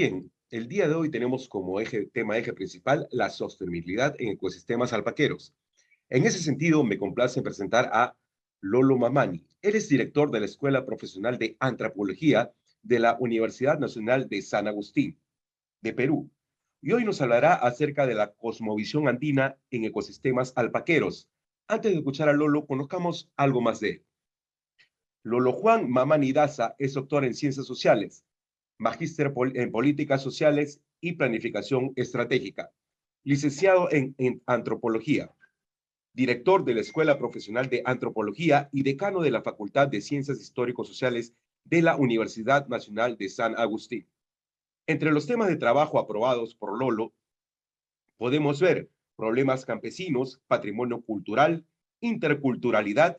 Bien, el día de hoy tenemos como tema eje principal la sostenibilidad en ecosistemas alpaqueros. En ese sentido, me complace presentar a Lolo Mamani. Él es director de la Escuela Profesional de Antropología de la Universidad Nacional de San Agustín, de Perú. Y hoy nos hablará acerca de la cosmovisión andina en ecosistemas alpaqueros. Antes de escuchar a Lolo, conozcamos algo más de él. Lolo Juan Mamani Daza es doctor en Ciencias Sociales, magíster en Políticas Sociales y Planificación Estratégica, licenciado en Antropología, director de la Escuela Profesional de Antropología y decano de la Facultad de Ciencias Histórico-Sociales de la Universidad Nacional de San Agustín. Entre los temas de trabajo aprobados por Lolo, podemos ver problemas campesinos, patrimonio cultural, interculturalidad,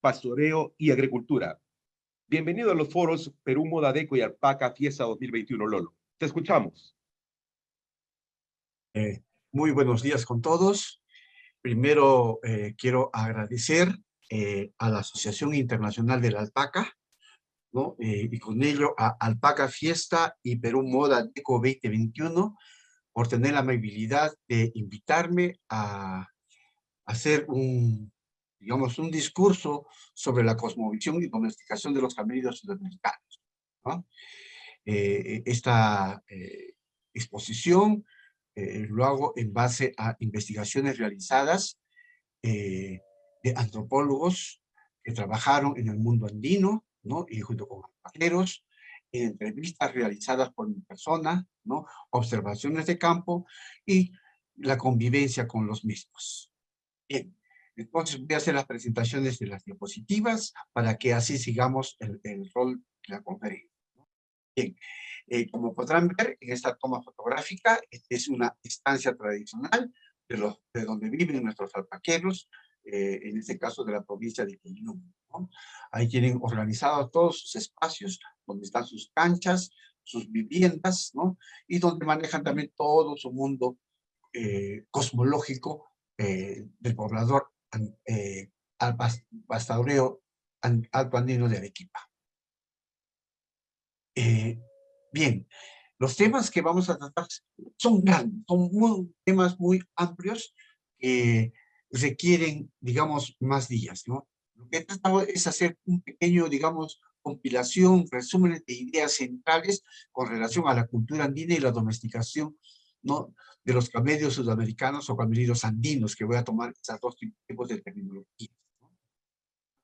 pastoreo y agricultura. Bienvenido a los foros Perú Modadeco y Alpaca Fiesta 2021, Lolo. Te escuchamos. Muy buenos días con todos. Primero quiero agradecer a la Asociación Internacional de la Alpaca, ¿no? Y con ello a Alpaca Fiesta y Perú Moda Deco 2021 por tener la amabilidad de invitarme a hacer digamos, un discurso sobre la cosmovisión y domesticación de los camellos sudamericanos, ¿no? Esta exposición lo hago en base a investigaciones realizadas eh, de antropólogos que trabajaron en el mundo andino, ¿no? Y junto con alpaqueros, en entrevistas realizadas por mi persona, ¿no? Observaciones de campo y la convivencia con los mismos. Bien, entonces voy a hacer las presentaciones de las diapositivas para que así sigamos el rol de la conferencia. Bien, como podrán ver en esta toma fotográfica, es una estancia tradicional de donde viven nuestros alpaqueros, en este caso de la provincia de Quilino, ¿no? Ahí tienen organizados todos sus espacios, donde están sus canchas, sus viviendas, ¿no? Y donde manejan también todo su mundo cosmológico del poblador al pastoreo alto andino de Arequipa. Eh, Bien, los temas que vamos a tratar son grandes, son temas muy amplios que requieren, digamos, más días, ¿no? Lo que he tratado es hacer un pequeño, digamos, compilación, resumen de ideas centrales con relación a la cultura andina y la domesticación, ¿no? De los camellos sudamericanos o camellos andinos, que voy a tomar esas dos tipos de terminología, ¿no?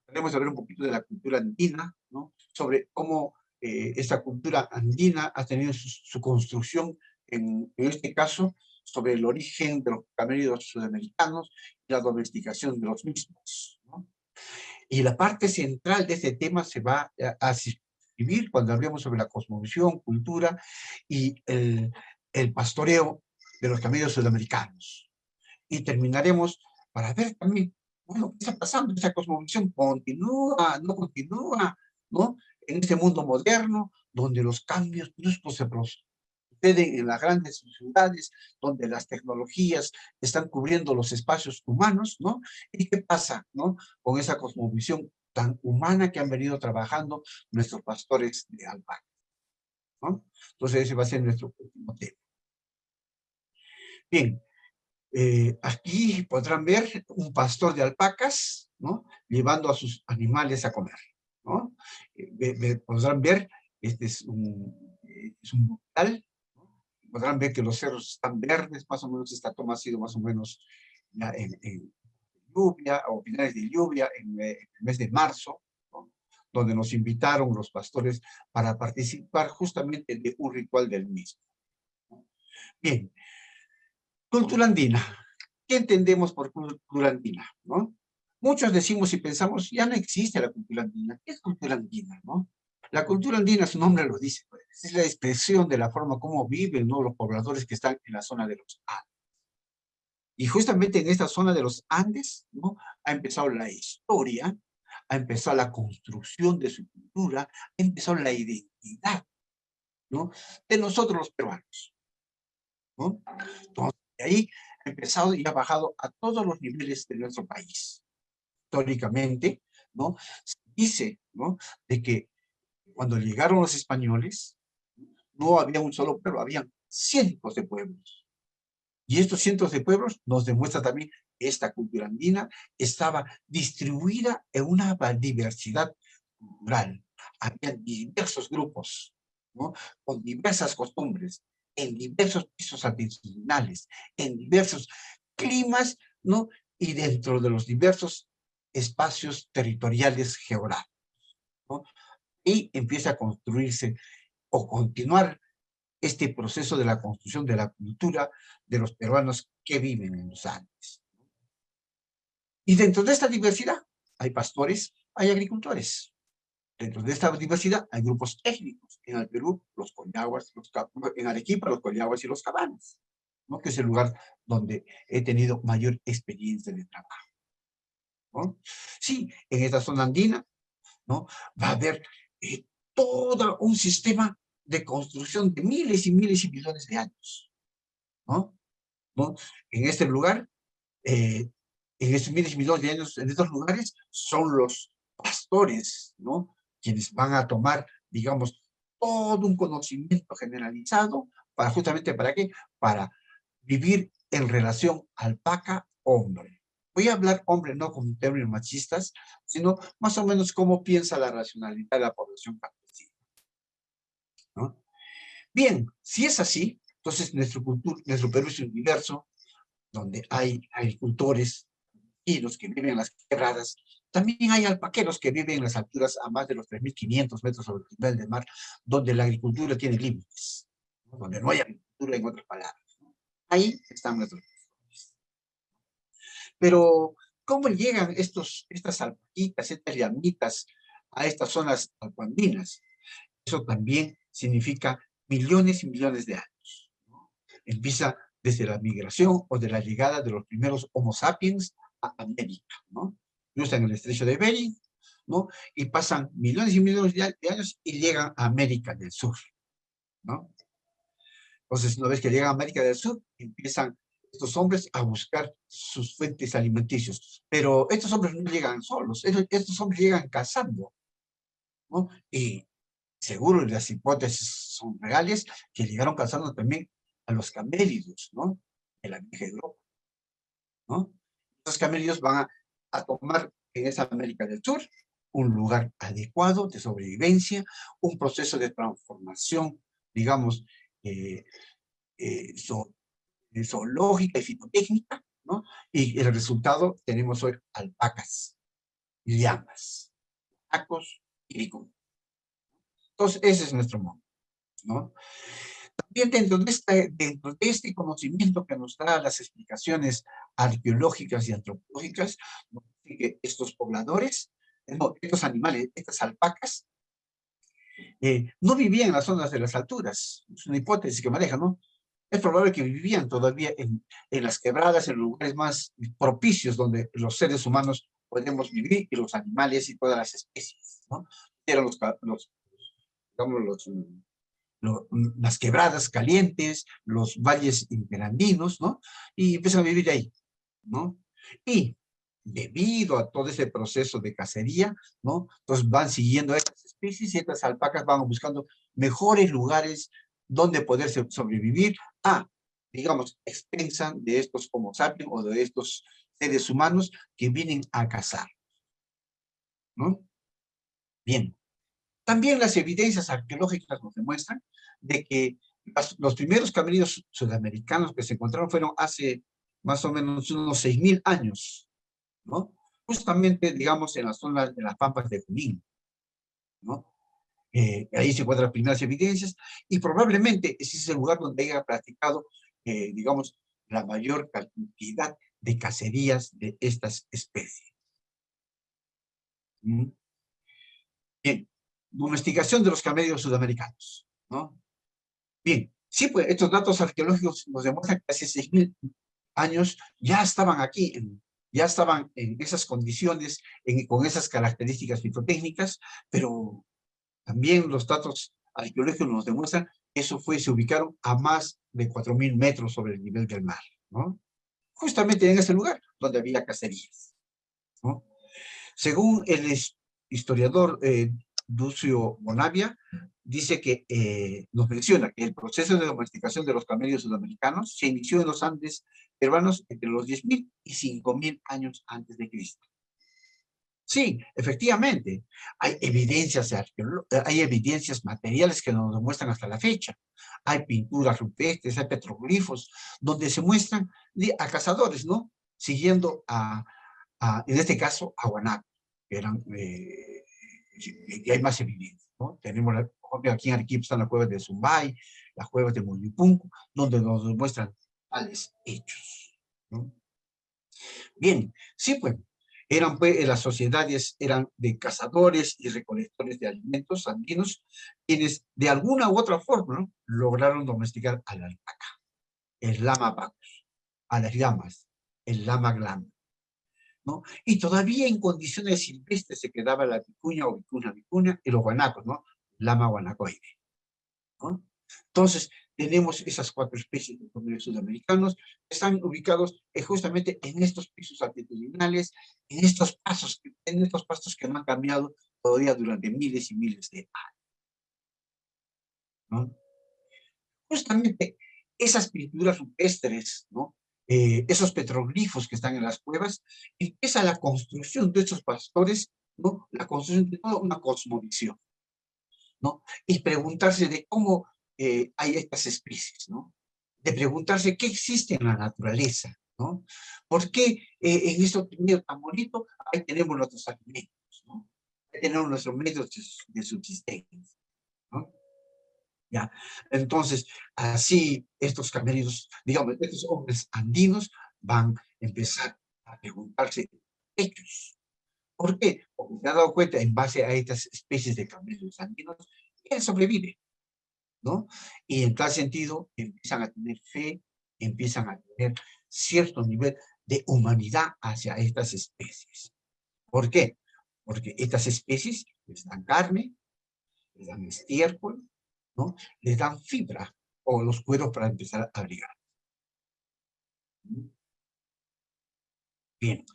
Podemos hablar un poquito de la cultura andina, ¿no? Sobre cómo esta cultura andina ha tenido su construcción, en este caso, sobre el origen de los camellos sudamericanos y la domesticación de los mismos, ¿no? Y la parte central de este tema se va a escribir cuando hablemos sobre la cosmovisión, cultura y el pastoreo de los camellos sudamericanos. Y terminaremos para ver también, bueno, ¿qué está pasando? Esa cosmovisión continúa, no continúa, ¿no? En este mundo moderno, donde los cambios bruscos se suceden en las grandes ciudades, donde las tecnologías están cubriendo los espacios humanos, ¿no? ¿Y qué pasa, ¿no? Con esa cosmovisión tan humana que han venido trabajando nuestros pastores de alpaca, ¿no? Entonces ese va a ser nuestro último tema. Bien, aquí podrán ver un pastor de alpacas, ¿no? Llevando a sus animales a comer, ¿no? Podrán ver, este es un bucal, ¿no? Podrán ver que los cerros están verdes, más o menos esta toma ha sido más o menos ya en lluvia, o finales de lluvia, en el mes de marzo, ¿no? Donde nos invitaron los pastores para participar justamente de un ritual del mismo, ¿no? Bien, cultura andina. ¿Qué entendemos por cultura andina, no? Muchos decimos y pensamos, ya no existe la cultura andina. ¿Qué es cultura andina, no? La cultura andina, su nombre lo dice, pues, es la expresión de la forma como viven, ¿no?, los pobladores que están en la zona de los Andes. Y justamente en esta zona de los Andes, ¿no?, ha empezado la historia, ha empezado la construcción de su cultura, ha empezado la identidad, ¿no?, de nosotros los peruanos, ¿no? Entonces, de ahí ha empezado y ha bajado a todos los niveles de nuestro país. Históricamente, ¿no?, se dice, ¿no?, de que cuando llegaron los españoles, no había un solo pueblo, habían cientos de pueblos. Y estos cientos de pueblos nos demuestra también que esta cultura andina estaba distribuida en una diversidad cultural. Había diversos grupos, ¿no? Con diversas costumbres, en diversos pisos altitudinales, en diversos climas, ¿no? Y dentro de los diversos espacios territoriales geográficos, ¿no? Y empieza a construirse o continuar este proceso de la construcción de la cultura de los peruanos que viven en los Andes. Y dentro de esta diversidad hay pastores, hay agricultores. Dentro de esta diversidad hay grupos étnicos. En el Perú, los collaguas, en Arequipa, los collaguas y los cabanas, ¿no? Que es el lugar donde he tenido mayor experiencia de trabajo, ¿no? Sí, en esta zona andina, ¿no? Va a haber todo un sistema de construcción de miles y miles y millones de años, ¿no? ¿No? En este lugar, en estos miles y millones de años, en estos lugares, son los pastores, ¿no? Quienes van a tomar, digamos, todo un conocimiento generalizado para justamente, ¿para qué? Para vivir en relación alpaca-hombre. Voy a hablar hombre no con términos machistas, sino más o menos cómo piensa la racionalidad de la población campesina, ¿no? Bien, si es así, entonces nuestro Perú es un universo donde hay agricultores y los que viven en las quebradas. También hay alpaqueros que viven en las alturas a más de los 3.500 metros sobre el nivel del mar, donde la agricultura tiene límites, ¿no? Donde no hay agricultura, en otras palabras, ¿no? Ahí están nuestros. Pero, ¿cómo llegan estas alpaquitas, estas llamitas a estas zonas alpandinas? Eso también significa millones y millones de años, ¿no? Empieza desde la migración o de la llegada de los primeros Homo sapiens a América, ¿no? Cruzan el estrecho de Bering, ¿no? Y pasan millones y millones de años y llegan a América del Sur, ¿no? Entonces, una vez que llegan a América del Sur, empiezan estos hombres a buscar sus fuentes alimenticios. Pero estos hombres no llegan solos, estos hombres llegan cazando, ¿no? Y seguro las hipótesis son reales, que llegaron cazando también a los camélidos, ¿no? De la vieja Europa, ¿no? Los camélidos van a tomar en esa América del Sur un lugar adecuado de sobrevivencia, un proceso de transformación, digamos, eh, eh, zo- zoológica y fitotécnica, ¿no? Y el resultado tenemos hoy alpacas, llamas, tacos y licor. Entonces, ese es nuestro mundo, ¿no? También dentro de este conocimiento que nos da las explicaciones arqueológicas y antropológicas, nos dice que estos pobladores, no, estos animales, estas alpacas, no vivían en las zonas de las alturas. Es una hipótesis que maneja, ¿no? Es probable que vivían todavía en las quebradas, en lugares más propicios donde los seres humanos podemos vivir y los animales y todas las especies, ¿no? Eran digamos, las quebradas calientes, los valles interandinos, ¿no? Y empiezan a vivir ahí, ¿no? Y debido a todo ese proceso de cacería, ¿no? Entonces van siguiendo a estas especies y estas alpacas van buscando mejores lugares donde poder sobrevivir a, digamos, expensan de estos Homo sapiens o de estos seres humanos que vienen a cazar, ¿no? Bien. También las evidencias arqueológicas nos demuestran de que los primeros camellos sudamericanos que se encontraron fueron hace más o menos unos 6.000 años, ¿no? Justamente, digamos, en la zona de las Pampas de Junín, ¿no? Ahí se encuentran las primeras evidencias y probablemente ese es el lugar donde haya practicado, digamos, la mayor cantidad de cacerías de estas especies. ¿Mm? Bien, domesticación de los camellos sudamericanos, ¿no? Bien, sí, pues estos datos arqueológicos nos demuestran que hace 6.000 años ya estaban aquí, ya estaban en esas condiciones, con esas características fitotécnicas, pero también los datos arqueológicos nos demuestran que se ubicaron a más de 4.000 metros sobre el nivel del mar, ¿no? Justamente en ese lugar donde había cacerías, ¿no? Según el historiador Duccio Bonavia, dice que nos menciona que el proceso de domesticación de los camellos sudamericanos se inició en los Andes peruanos entre los 10.000 y 5.000 años antes de Cristo. Sí, efectivamente, hay evidencias materiales que nos demuestran hasta la fecha. Hay pinturas rupestres, hay petroglifos, donde se muestran a cazadores, ¿no? Siguiendo en este caso, a guanacos, que eran, y hay más evidencias, ¿no? Tenemos, por ejemplo, aquí en Arequipa están las cuevas de Zumbay, las cuevas de Moyupunco, donde nos demuestran tales hechos, ¿no? Bien, sí, pues, las sociedades eran de cazadores y recolectores de alimentos andinos, quienes de alguna u otra forma, ¿no?, lograron domesticar a la alpaca, el lama pacus, a las llamas, el lama glama, ¿no? Y todavía en condiciones silvestres se quedaba la vicuña o vicuña y los guanacos, ¿no? Lama guanacoide, ¿no? Entonces, tenemos esas 4 especies de conejos sudamericanos que están ubicados justamente en estos pisos altitudinales, en estos pastos que no han cambiado todavía durante miles y miles de años, ¿no? Justamente esas pinturas rupestres, ¿no? Esos petroglifos que están en las cuevas, empieza la construcción de estos pastores, ¿no? La construcción de toda una cosmovisión, ¿no? Y preguntarse de cómo hay estas especies, ¿no? De preguntarse qué existe en la naturaleza, ¿no? ¿Por qué en este medio tan bonito ahí tenemos nuestros alimentos, ¿no? Ahí tenemos nuestros medios de subsistencia, ¿no? ¿Ya? Entonces, así estos camellos, digamos, estos hombres andinos van a empezar a preguntarse hechos. ¿Por qué? Porque se han dado cuenta, en base a estas especies de camellos andinos, que él sobrevive, ¿no? Y en tal sentido, empiezan a tener fe, empiezan a tener cierto nivel de humanidad hacia estas especies. ¿Por qué? Porque estas especies les dan carne, les dan estiércol, ¿no? Les dan fibra o los cueros para empezar a abrigar. Bien,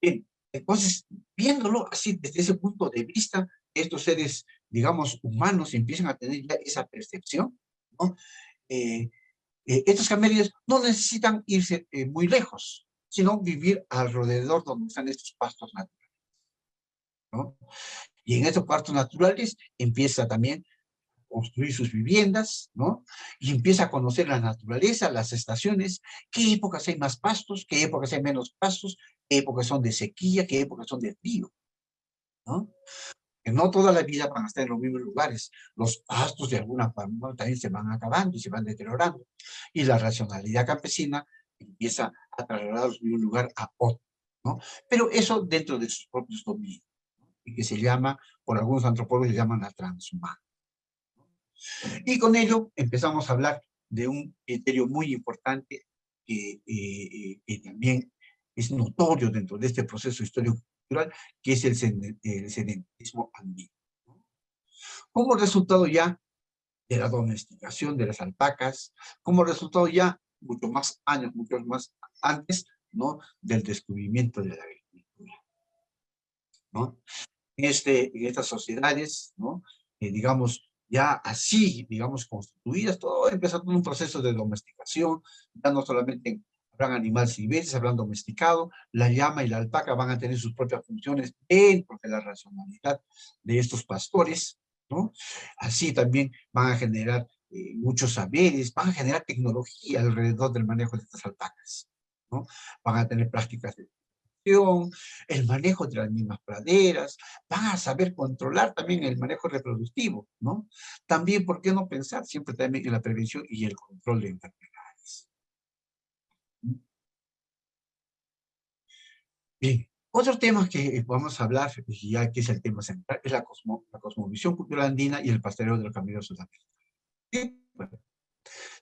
bien. Entonces, viéndolo así desde ese punto de vista, estos seres, digamos, humanos empiezan a tener ya esa percepción, ¿no? Eh, Estos camellos no necesitan irse muy lejos, sino vivir alrededor donde están estos pastos naturales, ¿no? Y en estos pastos naturales empieza también construir sus viviendas, ¿no? Y empieza a conocer la naturaleza, las estaciones, qué épocas hay más pastos, qué épocas hay menos pastos, qué épocas son de sequía, qué épocas son de frío, ¿no? Que no toda la vida van a estar en los mismos lugares. Los pastos de alguna forma también se van acabando y se van deteriorando. Y la racionalidad campesina empieza a trasladarlos de un lugar a otro, ¿no? Pero eso dentro de sus propios dominios, ¿no? Y que se llama, por algunos antropólogos, se llaman la transhumana. Y con ello empezamos a hablar de un criterio muy importante que también es notorio dentro de este proceso histórico-cultural, que es el sedentarismo andino, ¿no? Como resultado ya de la domesticación de las alpacas, como resultado ya muchos más antes, ¿no?, del descubrimiento de la agricultura, ¿no? En estas sociedades, ¿no? Digamos, ya así, digamos, constituidas, todo empezó todo un proceso de domesticación, ya no solamente habrán animales silvestres, habrán domesticado, la llama y la alpaca van a tener sus propias funciones dentro de la racionalidad de estos pastores, ¿no? Así también van a generar muchos saberes, van a generar tecnología alrededor del manejo de estas alpacas, ¿no? Van a tener prácticas de el manejo de las mismas praderas, van a saber controlar también el manejo reproductivo, ¿no? También, ¿por qué no pensar siempre también en la prevención y el control de enfermedades? Bien, otro tema que vamos a hablar, y ya que es el tema central, es la cosmovisión cultural andina y el pastoreo de los camellos sudamericanos. Sí, bueno,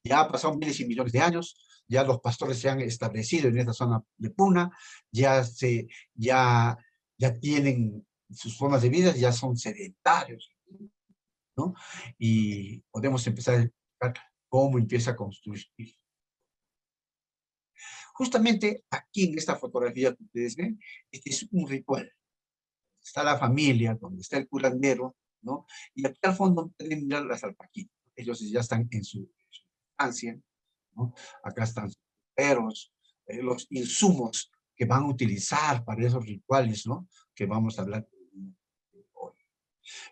ya han pasado miles y millones de años, ya los pastores se han establecido en esta zona de Puna, ya, se, ya, ya tienen sus formas de vida, ya son sedentarios, ¿no? Y podemos empezar a explicar cómo empieza a construir. Justamente aquí en esta fotografía que ustedes ven, este es un ritual. Está la familia, donde está el curandero, ¿no? Y aquí al fondo pueden mirar las alpaquitas. Ellos ya están en su estancia, ¿no? Acá están sus perros, los insumos que van a utilizar para esos rituales, ¿no? Que vamos a hablar hoy.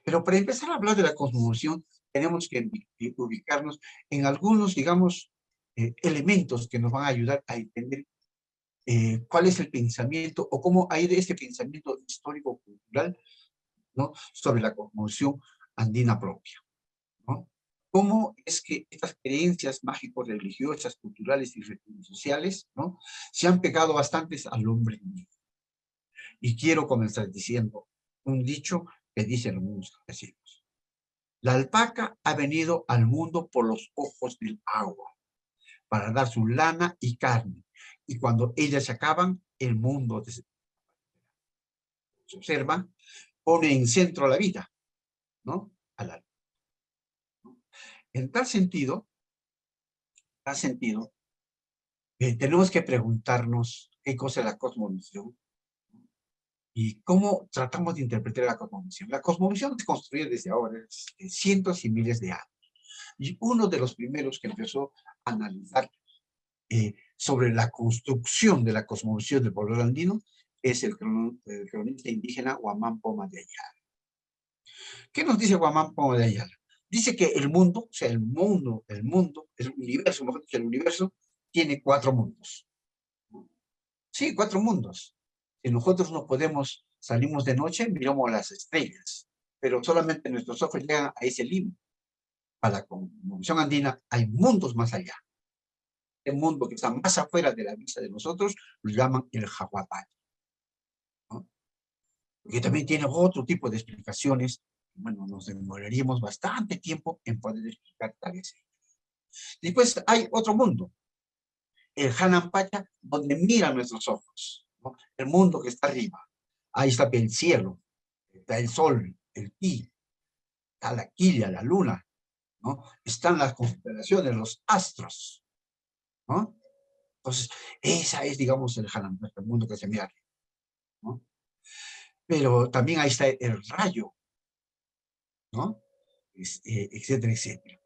Pero para empezar a hablar de la cosmovisión, tenemos que ubicarnos en algunos, digamos, elementos que nos van a ayudar a entender cuál es el pensamiento o cómo ha ido este pensamiento histórico-cultural, ¿no? Sobre la cosmovisión andina propia, ¿no? Cómo es que estas creencias mágico-religiosas, culturales y sociales, ¿no? Se han pegado bastantes al hombre andino. Y quiero comenzar diciendo un dicho que dicen los mismos campesinos. La alpaca ha venido al mundo por los ojos del agua, para dar su lana y carne. Y cuando ellas se acaban, el mundo se observa, pone en centro la vida, ¿no? Al alma. En tal sentido, tenemos que preguntarnos qué cosa es la cosmovisión y cómo tratamos de interpretar la cosmovisión. La cosmovisión se construye desde ahora, cientos y miles de años. Y uno de los primeros que empezó a analizar sobre la construcción de la cosmovisión del pueblo andino es el cronista indígena Huamán Poma de Ayala. ¿Qué nos dice Huamán Poma de Ayala? Dice que el mundo, o sea, el universo, mejor dicho, el universo tiene 4 mundos. Sí, 4 mundos. Si nosotros no podemos, salimos de noche, miramos las estrellas, pero solamente nuestros ojos llegan a ese límite. Para la cosmovisión andina hay mundos más allá. El mundo que está más afuera de la vista de nosotros lo llaman el Jaguapay, ¿no? Que también tiene otro tipo de explicaciones. Bueno, nos demoraríamos bastante tiempo en poder explicar tal vez. Después hay otro mundo, el Hanampacha, donde miran nuestros ojos, ¿no? El mundo que está arriba. Ahí está el cielo, está el sol, el ti, está la quilla, la luna, ¿no? Están las constelaciones, los astros, ¿no? Entonces, esa es, digamos, el Hanampacha, el mundo que se mira arriba, ¿no? Pero también ahí está el rayo, ¿no? Etcétera, etcétera.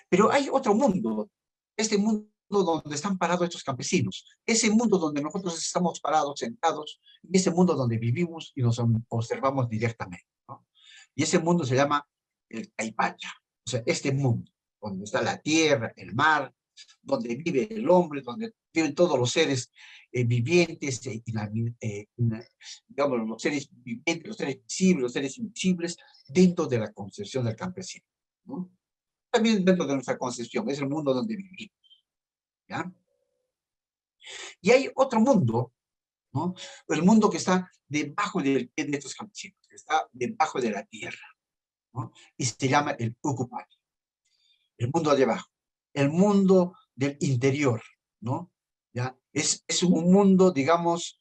Pero hay otro mundo, este mundo donde están parados estos campesinos, ese mundo donde nosotros estamos parados, sentados, y ese mundo donde vivimos y nos observamos directamente, ¿no? Y ese mundo se llama el Caipacha, o sea, este mundo, donde está la tierra, el mar, donde vive el hombre, donde viven todos los seres vivientes, digamos, los seres vivientes, los seres visibles, los seres invisibles, dentro de la concepción del campesino, ¿no? También dentro de nuestra concepción, es el mundo donde vivimos, ¿ya? Y hay otro mundo, ¿no? El mundo que está debajo del pie de estos campesinos, que está debajo de la tierra, ¿no? Y se llama el Ucupay, el mundo de abajo, el mundo del interior, ¿no? ¿Ya? Es un mundo, digamos,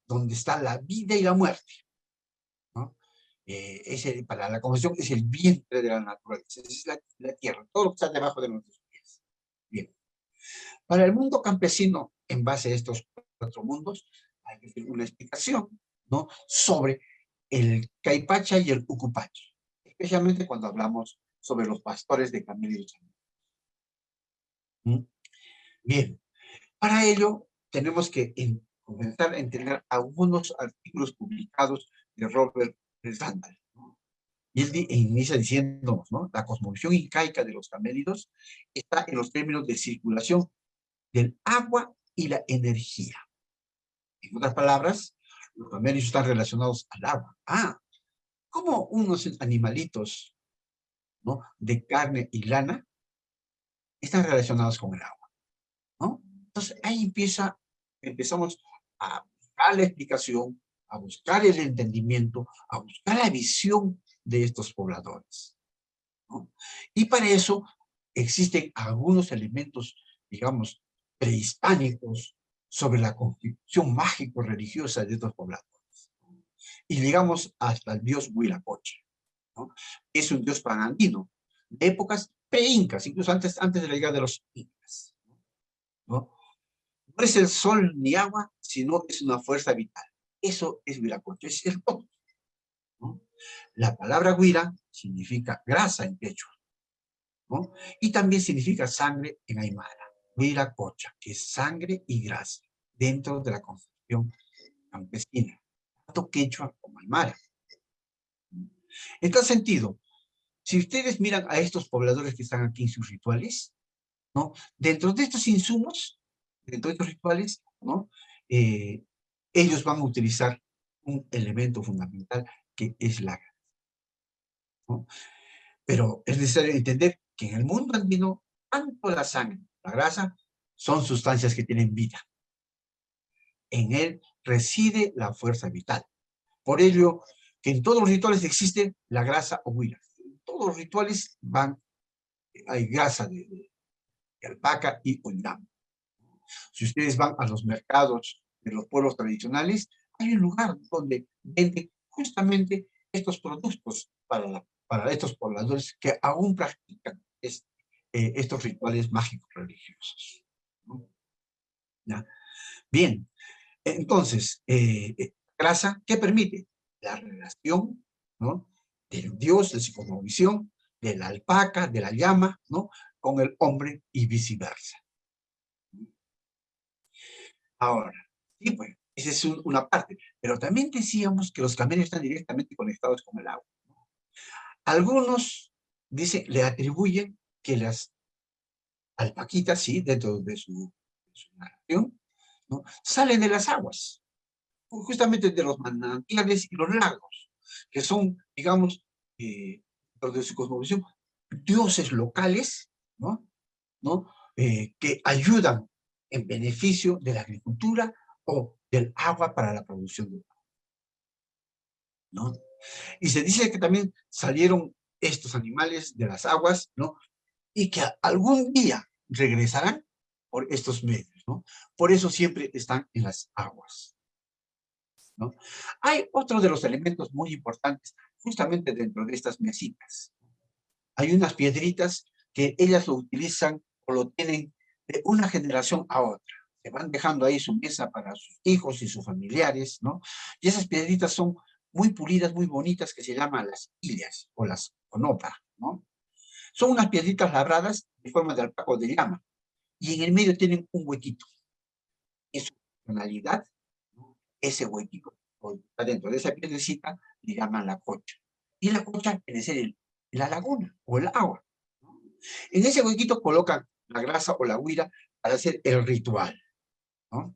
donde está la vida y la muerte, ¿no? Para la concepción es el vientre de la naturaleza, es la tierra, todo lo que está debajo de nuestros pies. Bien. Para el mundo campesino, en base a estos 4 mundos, hay que hacer una explicación, ¿no? Sobre el Caipacha y el Ucupacha, especialmente cuando hablamos sobre los pastores de camellos. ¿Mm? Bien, para ello tenemos que comenzar a entender algunos artículos publicados de Robert Randall, ¿no? Y él inicia diciéndonos, ¿no? La cosmovisión incaica de los camélidos está en los términos de circulación del agua y la energía. En otras palabras, los camélidos están relacionados al agua. ¿Cómo unos animalitos, ¿no? De carne y lana están relacionados con el agua, ¿no? Entonces ahí empezamos a buscar la explicación, a buscar el entendimiento, a buscar la visión de estos pobladores, ¿no? Y para eso existen algunos elementos, digamos, prehispánicos sobre la constitución mágico-religiosa de estos pobladores. Y llegamos hasta el dios Huitlacoche, ¿no? Es un dios panandino, de épocas pre-incas, incluso antes de la llegada de los incas, ¿no? No es el sol ni agua, sino es una fuerza vital. Eso es Huitlacoche, es el todo, ¿no? La palabra huira significa grasa en quechua, ¿no? Y también significa sangre en aymara. Huira cocha, que es sangre y grasa dentro de la concepción campesina, tanto quechua como aymara. En tal sentido, si ustedes miran a estos pobladores que están aquí en sus rituales, ¿no? Dentro de estos insumos, dentro de estos rituales, ¿no? Eh, ellos van a utilizar un elemento fundamental que es la grasa, ¿no? Pero es necesario entender que en el mundo andino, tanto la sangre como la grasa son sustancias que tienen vida. En él reside la fuerza vital. Por ello, que en todos los rituales existe la grasa o huila. En todos los rituales hay grasa de alpaca y oñamo. Si ustedes van a los mercados de los pueblos tradicionales, hay un lugar donde venden justamente estos productos para estos pobladores que aún practican estos rituales mágicos religiosos, ¿no? ¿Ya? Bien, entonces, grasa, ¿qué permite? La relación, ¿no? Del dios, de su cosmovisión, de la alpaca, de la llama, ¿no? Con el hombre y viceversa. Ahora, sí, pues, esa es una parte, pero también decíamos que los camellos están directamente conectados con el agua. Algunos, dice, le atribuyen que las alpaquitas, sí, dentro de su narración, ¿no? Salen de las aguas, justamente de los manantiales y los lagos, que son, digamos, dentro de su cosmovisión, dioses locales, ¿no? ¿No? Que ayudan en beneficio de la agricultura o del agua para la producción de agua, ¿no? Y se dice que también salieron estos animales de las aguas, ¿no? Y que algún día regresarán por estos medios, ¿no? Por eso siempre están en las aguas, ¿no? Hay otro de los elementos muy importantes justamente dentro de estas mesitas. Hay unas piedritas que ellas lo utilizan o lo tienen de una generación a otra. Se van dejando ahí su mesa para sus hijos y sus familiares, ¿no? Y esas piedritas son muy pulidas, muy bonitas, que se llaman las illas o las onopa, ¿no? Son unas piedritas labradas de forma de alpaca o de llama, y en el medio tienen un huequito. En su funcionalidad, ¿no? Ese huequito, o adentro de esa piedrecita, le llaman la cocha. Y la cocha quiere ser la laguna o el agua, ¿no? En ese huequito colocan la grasa o la huira para hacer el ritual, ¿no?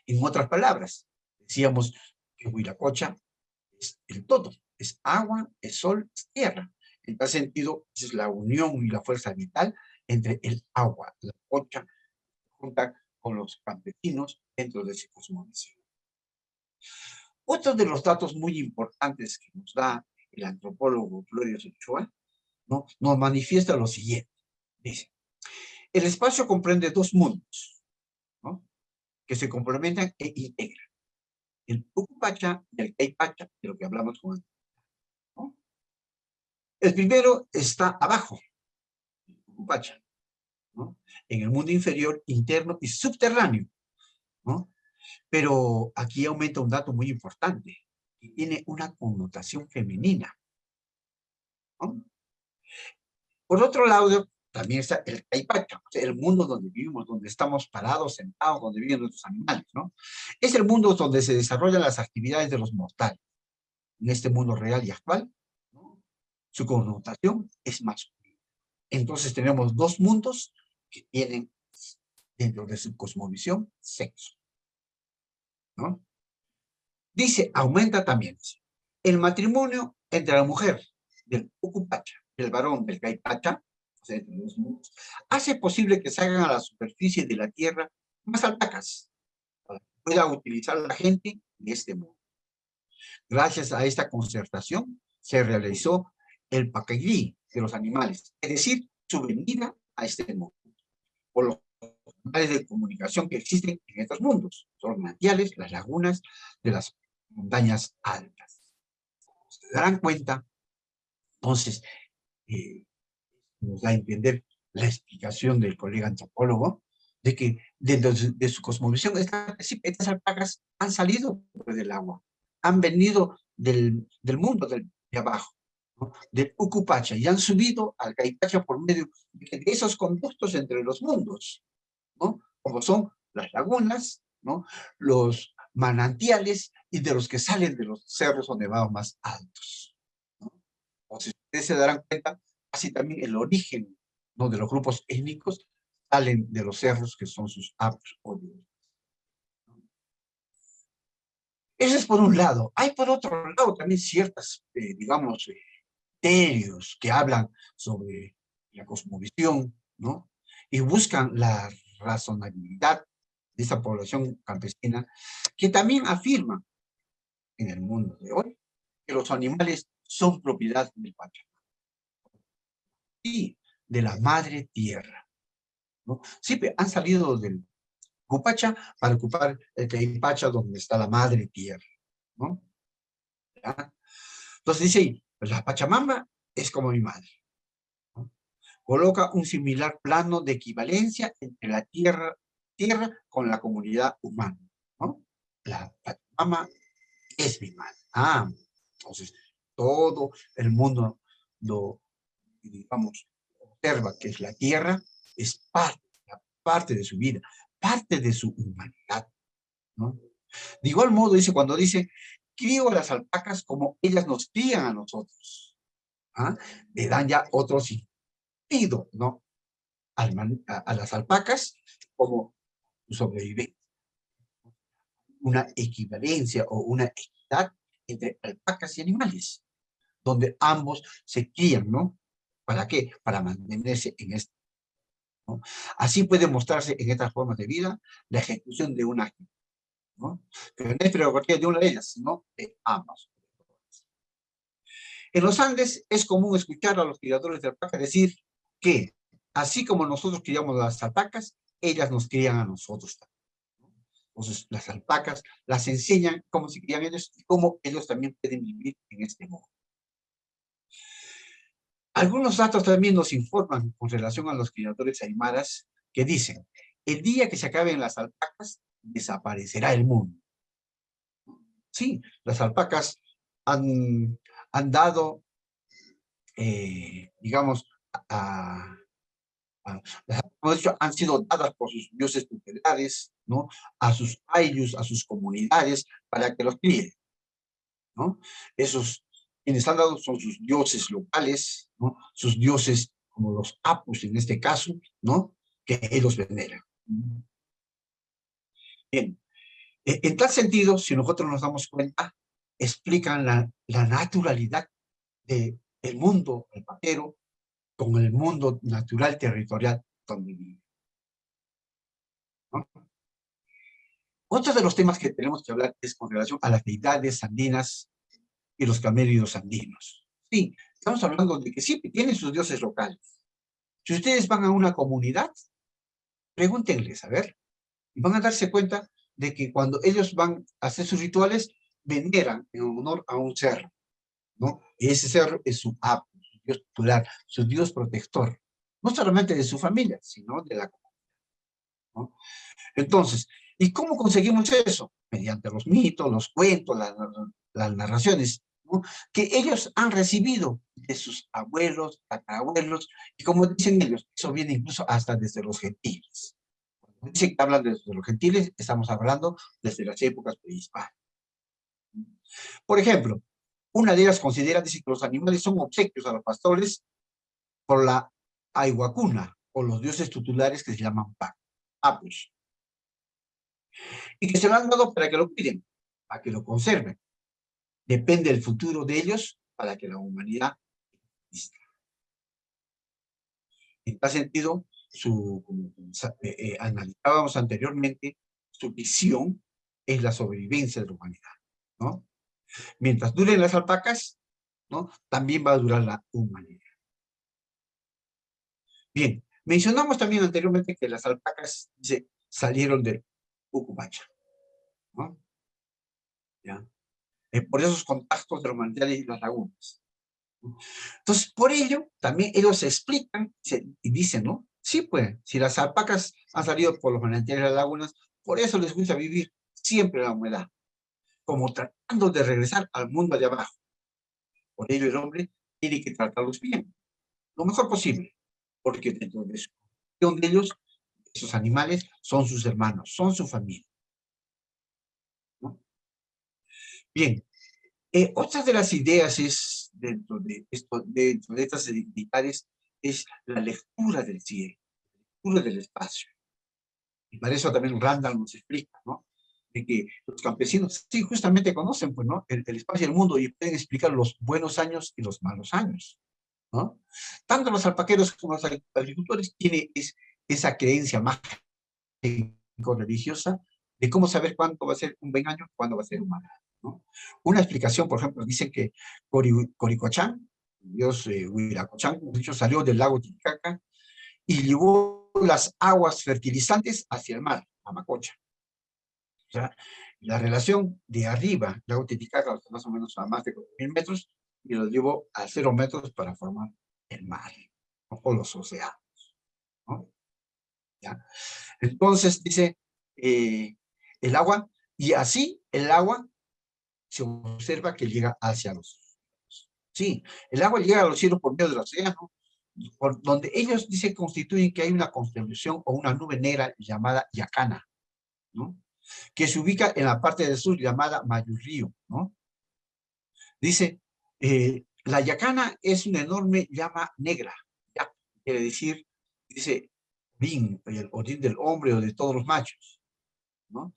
En otras palabras, decíamos que Huiracocha es el todo, es agua, es sol, es tierra. En tal sentido, esa es la unión y la fuerza vital entre el agua, la cocha, junta con los campesinos dentro de ese cosmovisión. Otro de los datos muy importantes que nos da el antropólogo Florio Ochoa, ¿no? Nos manifiesta lo siguiente. Dice, el espacio comprende dos mundos, ¿no? Que se complementan e integran. El Ucupacha y el Caipacha, de lo que hablamos con antes, ¿no? El primero está abajo, el Ucupacha, ¿no? En el mundo inferior, interno y subterráneo, ¿no? Pero aquí aumenta un dato muy importante, que tiene una connotación femenina, ¿no? Por otro lado, también está el Caipacha, o sea, el mundo donde vivimos, donde estamos parados, sentados, donde viven nuestros animales, ¿no? Es el mundo donde se desarrollan las actividades de los mortales. En este mundo real y actual, ¿no? Su connotación es masculina. Entonces tenemos dos mundos que tienen dentro de su cosmovisión sexo, ¿no? Dice, aumenta también el matrimonio entre la mujer del Ucupacha, el varón del Caipacha, o sea, entre los mundos, hace posible que salgan a la superficie de la tierra más alpacas para que pueda utilizar la gente de este mundo. Gracias a esta concertación se realizó el paquillí de los animales, es decir, su venida a este mundo, por los canales de comunicación que existen en estos mundos, son los manantiales, las lagunas de las montañas altas. Se darán cuenta, entonces, nos da a entender la explicación del colega antropólogo, de que dentro de su cosmovisión, estas alpacas han salido del agua, han venido del mundo de abajo, ¿no? Del Ucupacha, y han subido al Caipacha por medio de esos conductos entre los mundos, ¿no? Como son las lagunas, ¿no? Los manantiales y de los que salen de los cerros o nevados más altos, ¿no? Entonces, ustedes se darán cuenta, así también el origen, ¿no?, de los grupos étnicos salen de los cerros que son sus apus o dioses. Eso es por un lado. Hay por otro lado también ciertas, digamos, criterios que hablan sobre la cosmovisión, ¿no? Y buscan la razonabilidad de esa población campesina, que también afirman en el mundo de hoy que los animales son propiedad del Pachamama y de la madre tierra, ¿no? Siempre han salido del Cupacha para ocupar el Caipacha donde está la madre tierra, ¿no? ¿Ya? Entonces dice ahí, la Pachamama es como mi madre, ¿no? Coloca un similar plano de equivalencia entre la tierra con la comunidad humana, ¿no? La Pachamama es mi madre. Entonces todo el mundo lo, digamos, observa que es la tierra, es parte de su vida, parte de su humanidad, ¿no? De igual modo, dice, cuando dice, crío a las alpacas como ellas nos crían a nosotros, ¿ah? Le dan ya otro sentido, ¿no? A las alpacas como sobreviven. Una equivalencia o una equidad entre alpacas y animales, donde ambos se crían, ¿no? ¿Para qué? Para mantenerse en esto, ¿no? Así puede mostrarse en estas formas de vida la ejecución de una actividad, ¿no? Pero no es prerrogativa de una de ellas, sino de ambas. En los Andes es común escuchar a los criadores de alpaca decir que, así como nosotros criamos a las alpacas, ellas nos crían a nosotros también. Entonces, las alpacas las enseñan cómo se crían ellos y cómo ellos también pueden vivir en este mundo. Algunos datos también nos informan con relación a los criadores aymaras que dicen, el día que se acaben las alpacas, desaparecerá el mundo. Sí, las alpacas han dado, digamos, como he dicho, han sido dadas por sus dioses tutelares, ¿no? A sus ayllus, a sus comunidades, para que los críen, ¿no? Esos quienes han dado son sus dioses locales, ¿no? Sus dioses como los apus en este caso, ¿no? Que ellos veneran. Bien, en tal sentido, si nosotros nos damos cuenta, explican la naturalidad del mundo alpaquero con el mundo natural territorial donde vive, ¿no? Otro de los temas que tenemos que hablar es con relación a las deidades andinas y los camélidos andinos. Sí, estamos hablando de que sí, tienen sus dioses locales. Si ustedes van a una comunidad, pregúntenles, a ver, y van a darse cuenta de que cuando ellos van a hacer sus rituales, veneran en honor a un cerro, ¿no? Y ese cerro es su apo, su dios tutelar, su dios protector, no solamente de su familia, sino de la comunidad, ¿no? Entonces, ¿y cómo conseguimos eso? Mediante los mitos, los cuentos, las narraciones, ¿no?, que ellos han recibido de sus abuelos, tatarabuelos, y como dicen ellos, eso viene incluso hasta desde los gentiles. Cuando dicen que hablan desde los gentiles, estamos hablando desde las épocas prehispánicas. Por ejemplo, una de ellas considera, dice, que los animales son obsequios a los pastores por la Aihuacuna, o los dioses tutelares que se llaman Apus, y que se lo han dado para que lo cuiden, para que lo conserven. Depende del futuro de ellos para que la humanidad exista. En tal sentido, como analizábamos anteriormente, su visión es la sobrevivencia de la humanidad, ¿no? Mientras duren las alpacas, ¿no?, también va a durar la humanidad. Bien, mencionamos también anteriormente que las alpacas salieron del Ucupacha, ¿no? ¿Ya? Por esos contactos de los manantiales y las lagunas. Entonces, por ello, también ellos se explican y dicen, ¿no? Sí, pues, si las alpacas han salido por los manantiales y las lagunas, por eso les gusta vivir siempre en la humedad. como tratando de regresar al mundo de abajo. Por ello el hombre tiene que tratarlos bien, lo mejor posible, porque dentro de su de ellos, esos animales son sus hermanos, son su familia, ¿no? Bien, otra de las ideas es, dentro de estas identidades, es la lectura del cielo, la lectura del espacio. Y para eso también Randall nos explica, ¿no? De que los campesinos sí justamente conocen, pues, ¿no? El espacio y el mundo y pueden explicar los buenos años y los malos años, ¿no? Tanto los alpaqueros como los agricultores tienen esa creencia mágico-religiosa de cómo saber cuándo va a ser un buen año, cuándo va a ser un mal año, ¿no? Una explicación, por ejemplo, dice que Coricochán, Dios Huiracochán, dicho, salió del lago Titicaca y llevó las aguas fertilizantes hacia el mar, a Macocha. O sea, la relación de arriba, lago Titicaca, más o menos a más de 4.000 metros, y lo llevó a 0 metros para formar el mar, ¿no? O los océanos, ¿no? ¿Ya? Entonces, dice, el agua, y así el agua se observa que llega hacia los cielos. Sí, el agua llega a los cielos por medio del océano, por donde ellos dicen constituyen que hay una constelación o una nube negra llamada Yacana, ¿no? Que se ubica en la parte del sur llamada Mayurrío, ¿no? Dice, la Yacana es una enorme llama negra, ¿ya? Quiere decir, dice, Odín, el Odín del hombre o de todos los machos, ¿no?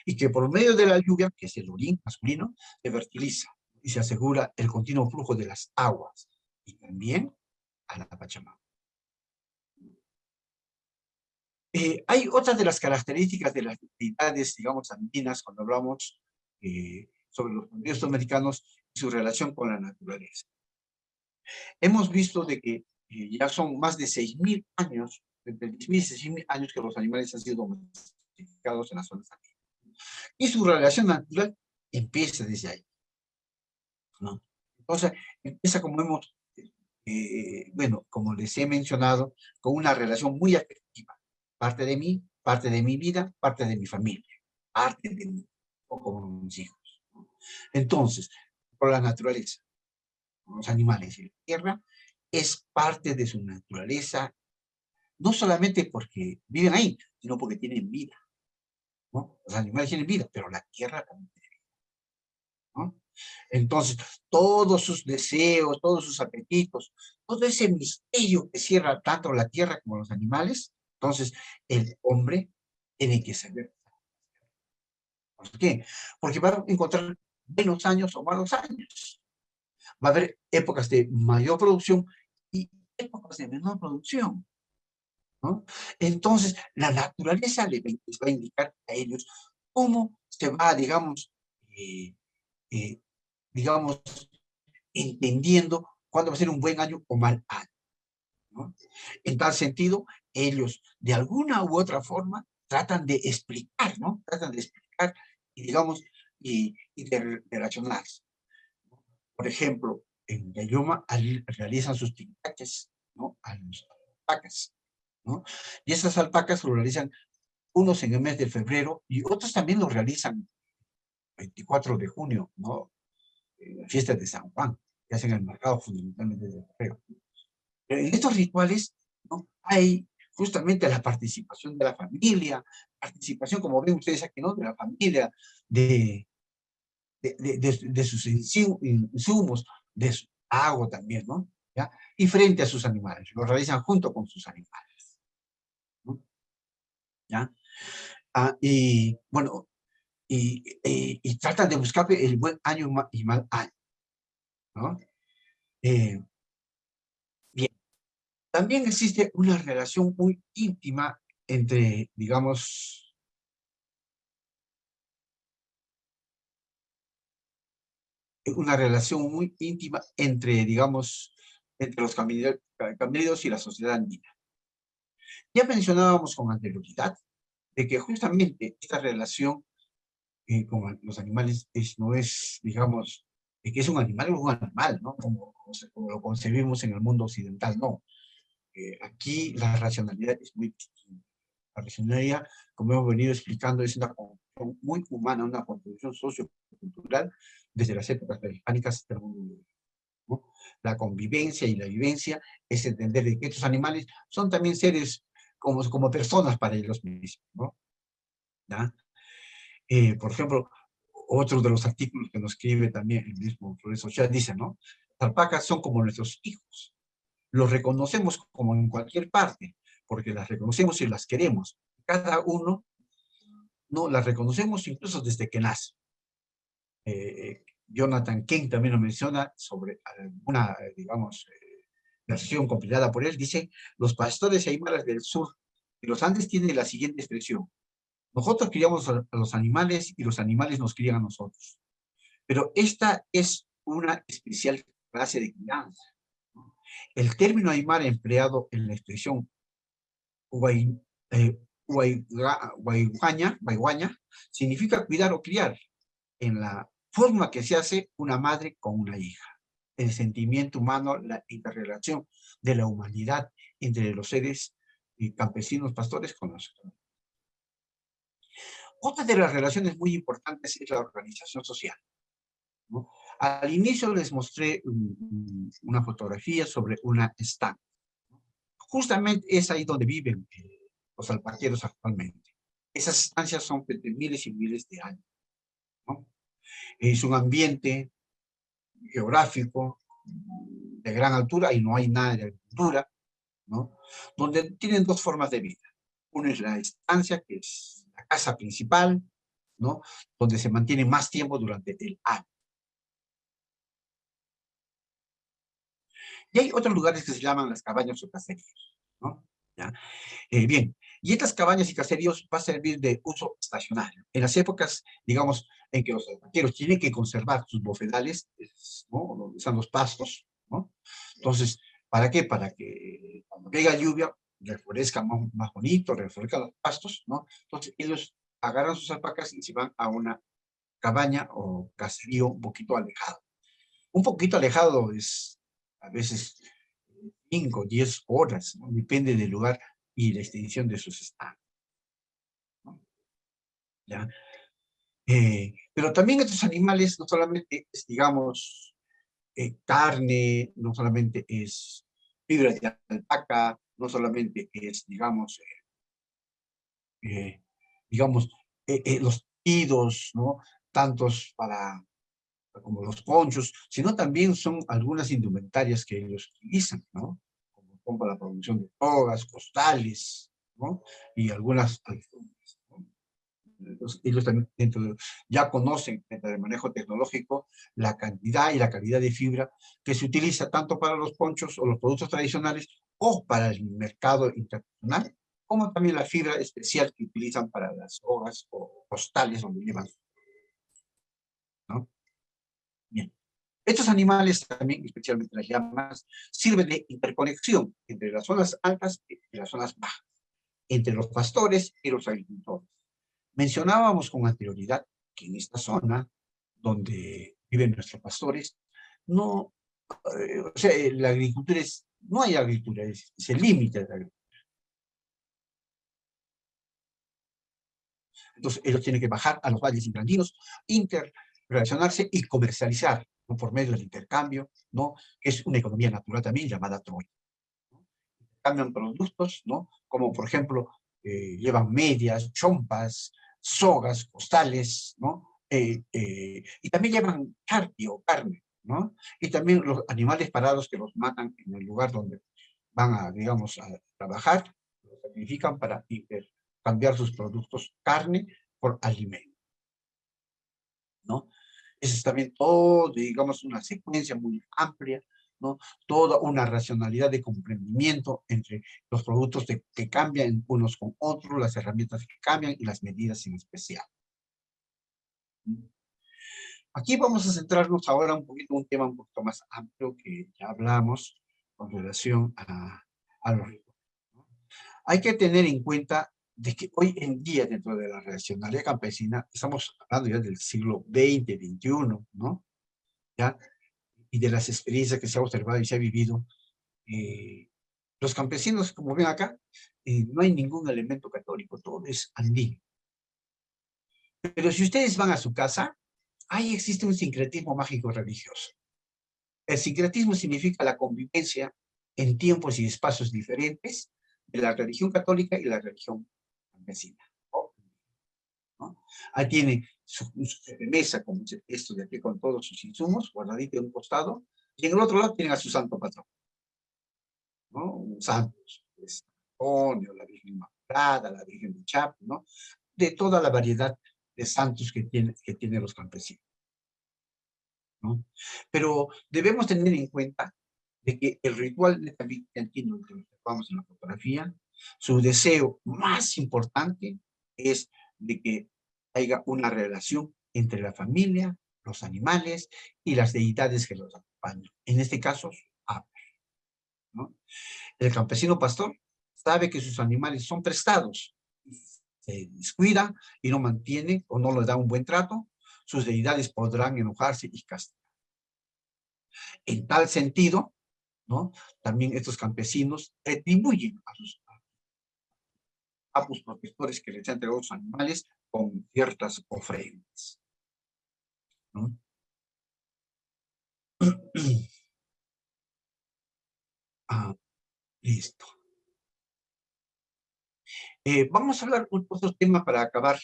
Y que por medio de la lluvia, que es el Odín masculino, se fertiliza y se asegura el continuo flujo de las aguas y también a la Pachamama. Hay otras de las características de las deidades, digamos, andinas, cuando hablamos sobre los pueblos americanos y su relación con la naturaleza. Hemos visto de que ya son más de 6.000 años, entre 10.000 y 6.000 años que los animales han sido domesticados en las zonas andinas. Y su relación natural empieza desde ahí, ¿no? Entonces, empieza como hemos, bueno, como les he mencionado, con una relación muy afectiva. Parte de mí, parte de mi vida, parte de mi familia, parte de mí, o como mis hijos, ¿no? Entonces, por la naturaleza, los animales y la tierra, es parte de su naturaleza, no solamente porque viven ahí, sino porque tienen vida, ¿no? Los animales tienen vida, pero la tierra también tiene vida, ¿no? Entonces, todos sus deseos, todos sus apetitos, todo ese misterio que cierra tanto la tierra como los animales, entonces el hombre tiene que saber. ¿Por qué? Porque va a encontrar buenos años o malos años. Va a haber épocas de mayor producción y épocas de menor producción, ¿no? Entonces, la naturaleza les va a indicar a ellos cómo se va, eh, eh, digamos, entendiendo cuándo va a ser un buen año o mal año, ¿no? En tal sentido, ellos de alguna u otra forma tratan de explicar, ¿no? Tratan de explicar y digamos, y de relacionarse. Por ejemplo, en Yayoma realizan sus tincaches, ¿no? A las alpacas, ¿no? Y esas alpacas lo realizan unos en el mes de febrero y otros también lo realizan el 24 de junio, ¿no? Fiestas de San Juan, que hacen el mercado fundamentalmente de febrero. Pero en estos rituales, ¿no? Hay justamente la participación de la familia, participación, como ven ustedes aquí, ¿no? De la familia, de, de sus insumos, de su agua también, ¿no? ¿Ya? Y frente a sus animales, lo realizan junto con sus animales, ¿no? ¿Ya? Y bueno, y tratan de buscar el buen año y mal año, ¿no? Eh, bien, también existe una relación muy íntima entre, digamos, una relación muy íntima entre, digamos, entre los camineros y la sociedad andina. Ya mencionábamos con anterioridad de que justamente esta relación con los animales no es, digamos, de que es un animal o un animal, ¿no? Como lo concebimos en el mundo occidental, no. Aquí la racionalidad es muy distinta. La racionalidad, como hemos venido explicando, es una muy humana, una contribución sociocultural desde las épocas prehispánicas hasta el mundo de hoy, ¿no? La convivencia y la vivencia es entender de que estos animales son también seres como personas para ellos mismos, ¿no? ¿Ya? Por ejemplo, otro de los artículos que nos escribe también el mismo profesor Chat dice, ¿no? Las alpacas son como nuestros hijos. Los reconocemos como en cualquier parte, porque las reconocemos y las queremos. Cada uno, ¿no? Las reconocemos incluso desde que nace. Jonathan King también lo menciona sobre una, digamos, versión compilada por él. Dice, los pastores aymaras del sur de los Andes tienen la siguiente expresión. Nosotros criamos a los animales y los animales nos crían a nosotros. Pero esta es una especial clase de crianza, ¿no? El término aymara empleado en la expresión guay, guayguaña significa cuidar o criar en la forma que se hace una madre con una hija. El sentimiento humano, la interrelación de la humanidad entre los seres y campesinos pastores con los. Otra de las relaciones muy importantes es la organización social, ¿no? Al inicio les mostré una fotografía sobre una estancia. Justamente es ahí donde viven los alpaqueros actualmente. Esas estancias son de miles y miles de años, ¿no? Es un ambiente geográfico de gran altura y no hay nada de altura, ¿no? Donde tienen dos formas de vida. Una es la estancia, que es la casa principal, ¿no? Donde se mantiene más tiempo durante el año. Y hay otros lugares que se llaman las cabañas o caseríos, ¿no? ¿Ya? Bien, y estas cabañas y caseríos va a servir de uso estacionario. En las épocas, digamos, en que los vaqueros tienen que conservar sus bofedales, ¿no? Donde están los pastos, ¿no? Entonces, ¿para qué? Para que cuando caiga lluvia, reflorezca más bonito, reflorezcan los pastos, ¿no? Entonces, ellos agarran sus alpacas y se van a una cabaña o caserío un poquito alejado. Un poquito alejado es a veces 5, 10 horas, ¿no? Depende del lugar y la extensión de sus estados, ¿no? ¿Ya? Pero también estos animales no solamente es, digamos, carne, no solamente es fibra de alpaca, no solamente es, eh, digamos los tidos, ¿no? Tantos para como los ponchos, sino también son algunas indumentarias que ellos utilizan, ¿no? Como para la producción de togas, costales, ¿no? Y algunas alfombras, ¿no? Entonces, ellos también ya conocen dentro del manejo tecnológico la cantidad y la calidad de fibra que se utiliza tanto para los ponchos o los productos tradicionales o para el mercado internacional, como también la fibra especial que utilizan para las hojas o costales donde llevan, ¿no? Bien. Estos animales también, especialmente las llamas, sirven de interconexión entre las zonas altas y las zonas bajas, entre los pastores y los agricultores. Mencionábamos con anterioridad que en esta zona donde viven nuestros pastores, no, o sea, la agricultura es, no hay agricultura, es el límite de la agricultura. Entonces, ellos tienen que bajar a los valles ingrandinos, interrelacionarse y comercializar, ¿no? Por medio del intercambio, ¿no? Que es una economía natural también llamada Troya, ¿no? Cambian productos, ¿no? Como por ejemplo, llevan medias, chompas, sogas, costales, ¿no? Y también llevan charqui o carne, ¿no? Y también los animales parados que los matan en el lugar donde van a, digamos, a trabajar, los sacrifican para cambiar sus productos, carne por alimento, ¿no? Esa es también todo, digamos, una secuencia muy amplia, ¿no? Toda una racionalidad de comprendimiento entre los productos que cambian unos con otros, las herramientas que cambian y las medidas en especial. Aquí vamos a centrarnos ahora un poquito en un tema un poquito más amplio que ya hablamos con relación a los recursos, ¿no? Hay que tener en cuenta de que hoy en día dentro de la racionalidad campesina, estamos hablando ya del siglo XX, XXI, ¿no? ¿Ya? Y de las experiencias que se ha observado y se ha vivido, los campesinos, como ven acá, no hay ningún elemento católico, todo es andino. Pero si ustedes van a su casa, ahí existe un sincretismo mágico religioso. El sincretismo significa la convivencia en tiempos y espacios diferentes de la religión católica y la religión campesina. ¿No? Ahí tiene su mesa, como esto de aquí, con todos sus insumos, guardadito en un costado, y en el otro lado tienen a su santo patrón, ¿no? Un santos, pues, Antonio, la Virgen Inmaculada, la Virgen de Chapo, ¿no? De toda la variedad de santos que tienen los campesinos, ¿no? Pero debemos tener en cuenta de que el ritual netamente que observamos en la fotografía, su deseo más importante es de que haya una relación entre la familia, los animales y las deidades que los acompañan. En este caso, ¿no? El campesino pastor sabe que sus animales son prestados, se descuida y no mantiene o no les da un buen trato, sus deidades podrán enojarse y castigar. En tal sentido, ¿no? También estos campesinos retribuyen a sus apus protectores que les han entregado los animales con ciertas ofrendas, ¿no? Ah, listo. Vamos a hablar de otro tema para acabar,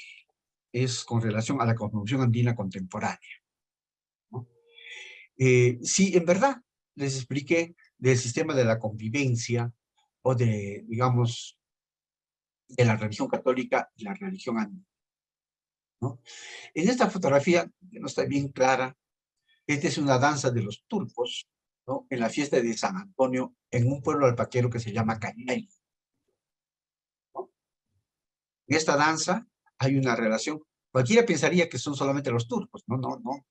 es con relación a la cosmovisión andina contemporánea, ¿no? Sí, en verdad, les expliqué del sistema de la convivencia o de, digamos, de la religión católica y la religión andina, ¿no? En esta fotografía, que no está bien clara, esta es una danza de los turcos, ¿no? En la fiesta de San Antonio, en un pueblo alpaquero que se llama Cañay, ¿no? En esta danza hay una relación, cualquiera pensaría que son solamente los turcos, no, no, no.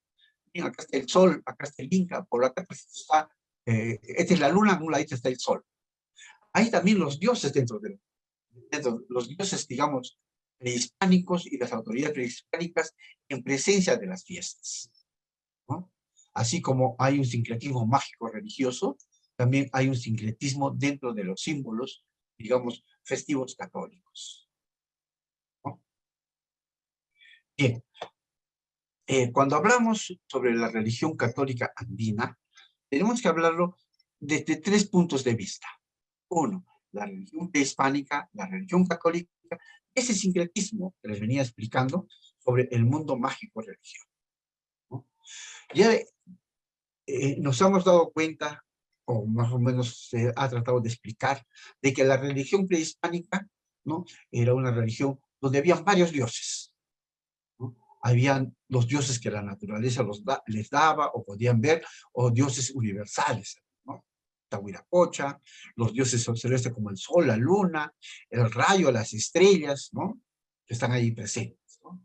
Miren, acá está el sol, acá está el Inca, por acá está, esta es la luna, en un ladito está el sol. Hay también los dioses dentro los dioses, digamos, prehispánicos y las autoridades prehispánicas en presencia de las fiestas, ¿no? Así como hay un sincretismo mágico religioso, también hay un sincretismo dentro de los símbolos, digamos, festivos católicos, ¿no? Bien, cuando hablamos sobre la religión católica andina, tenemos que hablarlo desde tres puntos de vista. Uno, la religión prehispánica, la religión católica, ese sincretismo que les venía explicando sobre el mundo mágico religioso, ¿no? Ya nos hemos dado cuenta, o más o menos se ha tratado de explicar, de que la religión prehispánica, ¿no? Era una religión donde habían varios dioses, ¿no? Habían los dioses que la naturaleza les daba o podían ver, o dioses universales, ¿no? Tahuiracocha, los dioses celestes como el sol, la luna, el rayo, las estrellas, ¿no? Que están ahí presentes, ¿no?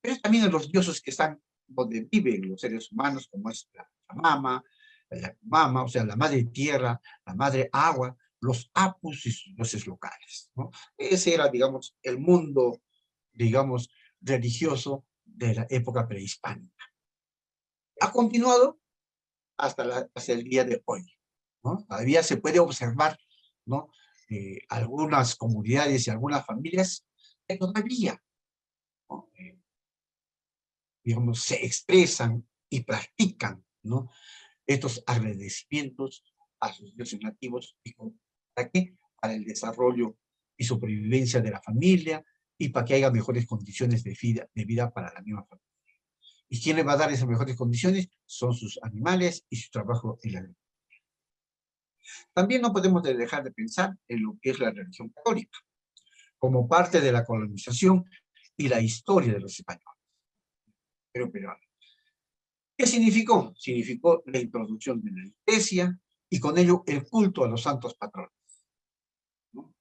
Pero también los dioses que están donde viven los seres humanos, como es la mama, o sea, la madre tierra, la madre agua, los apus y sus dioses locales, ¿no? Ese era, digamos, el mundo, digamos, religioso de la época prehispánica. Ha continuado hasta el día de hoy, ¿no? Todavía se puede observar, ¿no? Algunas comunidades y algunas familias que todavía, ¿no? Digamos, se expresan y practican, ¿no? Estos agradecimientos a sus dioses nativos. ¿Para qué? Para el desarrollo y supervivencia de la familia y para que haya mejores condiciones de vida para la misma familia. ¿Y quién le va a dar esas mejores condiciones? Son sus animales y su trabajo en la agricultura. También no podemos dejar de pensar en lo que es la religión católica, como parte de la colonización y la historia de los españoles. Pero, ¿qué significó? Significó la introducción de la iglesia y con ello el culto a los santos patrones, ¿no?